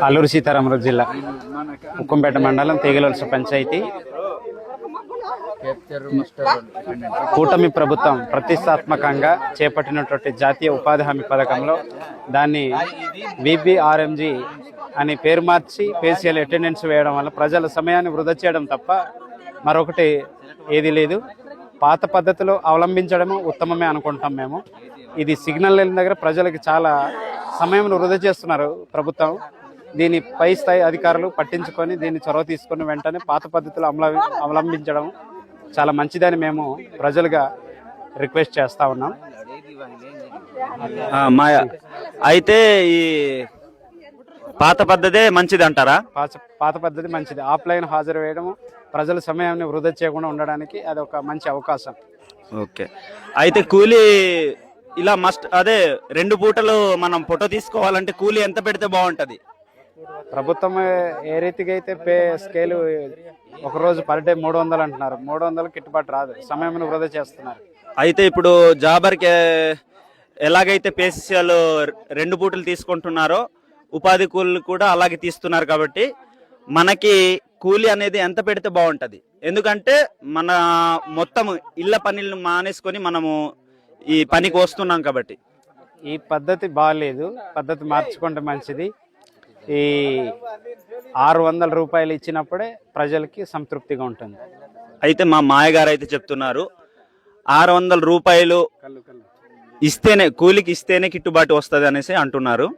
అల్లూరు సీతారామరాజు జిల్లా ఉక్కంపేట మండలం తీగలవలస పంచాయతీ. కూటమి ప్రభుత్వం ప్రతిష్టాత్మకంగా చేపట్టినటువంటి జాతీయ ఉపాధి హామీ పథకంలో దాన్ని విబిఆర్ఎంజి అని పేరు మార్చి పేసిఎల్ అటెండెన్స్ వేయడం వల్ల ప్రజల సమయాన్ని వృధా చేయడం తప్ప మరొకటి ఏది లేదు. పాత పద్ధతిలో అవలంబించడము ఉత్తమమే అనుకుంటాం మేము. ఇది సిగ్నల్ లేని దగ్గర ప్రజలకి చాలా సమయం వృధా చేస్తున్నారు ప్రభుత్వం. దీని పై స్థాయి అధికారులు పట్టించుకొని దీన్ని చొరవ తీసుకొని వెంటనే పాత పద్ధతులు అవలంబించడం చాలా మంచిదని మేము ప్రజలుగా రిక్వెస్ట్ చేస్తా ఉన్నాం. అయితే ఈ పాత పద్ధతే మంచిది అంటారా? పాత పద్ధతి మంచిది. ఆఫ్లైన్ హాజరు వేయడం ప్రజల సమయాన్ని వృధా చేయకుండా ఉండడానికి అది ఒక మంచి అవకాశం. ఓకే. అయితే కూలీ ఇలా అదే 2 పూటలు మనం ఫోటో తీసుకోవాలంటే కూలీ ఎంత పెడితే బాగుంటది? ప్రభుత్వం ఏ రీతిగా అయితే పే స్కేలు ఒకరోజు పర్ డే 300 అంటున్నారు. 300 గిట్టుబాటు రాదు, సమయం వృధా చేస్తున్నారు. అయితే ఇప్పుడు జాబర్కి ఎలాగైతే పేసిఎల్ 2 పూటలు తీసుకుంటున్నారో ఉపాధి కూలీలు కూడా అలాగే తీస్తున్నారు. కాబట్టి మనకి కూలీ అనేది ఎంత పెడితే బాగుంటది? ఎందుకంటే మన మొత్తం ఇళ్ల పనులను మానేసుకొని మనము ఈ పనికి వస్తున్నాం కాబట్టి. ఈ పద్ధతి బాగాలేదు, పద్ధతి మార్చుకుంటే మంచిది. ఈ 600 రూపాయలు ఇచ్చినప్పుడే ప్రజలకి సంతృప్తిగా ఉంటుంది. అయితే మా మాయగారు అయితే చెప్తున్నారు 600 రూపాయలు ఇస్తేనే కూలికి ఇస్తేనే గిట్టుబాటు వస్తుంది అనేసి అంటున్నారు.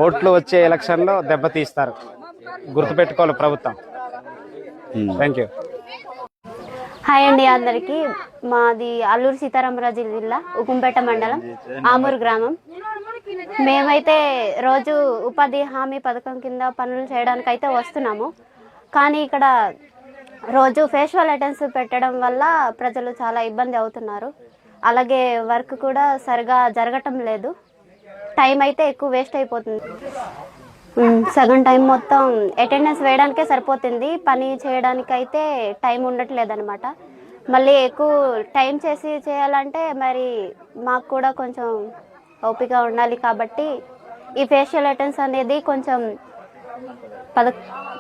ఓట్లు వచ్చే ఎలక్షన్లో దెబ్బతీస్తారు, గుర్తుపెట్టుకోవాలి ప్రభుత్వం. Thank you. హాయ్ అండి అందరికీ. మాది అల్లూరు సీతారామరాజు జిల్లా ఉక్కంపేట మండలం ఆమూరు గ్రామం. మేమైతే రోజు ఉపాధి హామీ పథకం కింద పనులు చేయడానికి అయితే వస్తున్నాము. కానీ ఇక్కడ రోజు ఫేషియల్ అటెండెన్స్ పెట్టడం వల్ల ప్రజలు చాలా ఇబ్బంది అవుతున్నారు. అలాగే వర్క్ కూడా సరిగా జరగటం లేదు. టైం అయితే ఎక్కువ వేస్ట్ అయిపోతుంది. సగం టైం మొత్తం అటెండెన్స్ వేయడానికే సరిపోతుంది. పని చేయడానికైతే టైం ఉండట్లేదు అనమాట. మళ్ళీ ఎక్కువ టైం చేయాలంటే మరి మాకు కూడా కొంచెం ఓపిక ఉండాలి. కాబట్టి ఈ ఫేషియల్ అటెండెన్స్ అనేది కొంచెం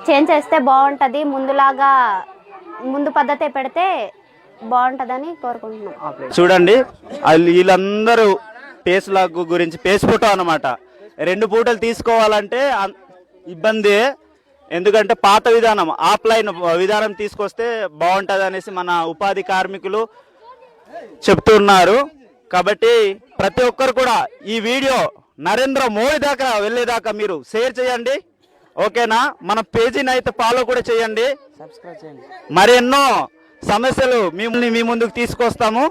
చేంజ్ చేస్తే బాగుంటుంది. ముందు పద్ధతే పెడితే బాగుంటుందని కోరుకుంటున్నాం. చూడండి వీళ్ళందరూ పేస్ లాగ్ గురించి పేస్ ఫోటో అన్నమాట. 2 పూటలు తీసుకోవాలంటే ఇబ్బంది. ఎందుకంటే పాత విధానం ఆఫ్లైన్ విధానం తీసుకొస్తే బాగుంటుంది అనేసి మన ఉపాధి కార్మికులు చెప్తున్నారు. కాబట్టి ప్రతి ఒక్కరు కూడా ఈ వీడియో నరేంద్ర మోడీ దాకా వెళ్ళేదాకా మీరు షేర్ చేయండి, ఓకేనా? మన పేజీని అయితే ఫాలో కూడా చేయండి. మరి ఎన్నో సమస్యలు మీ ముందుకు తీసుకొస్తాము.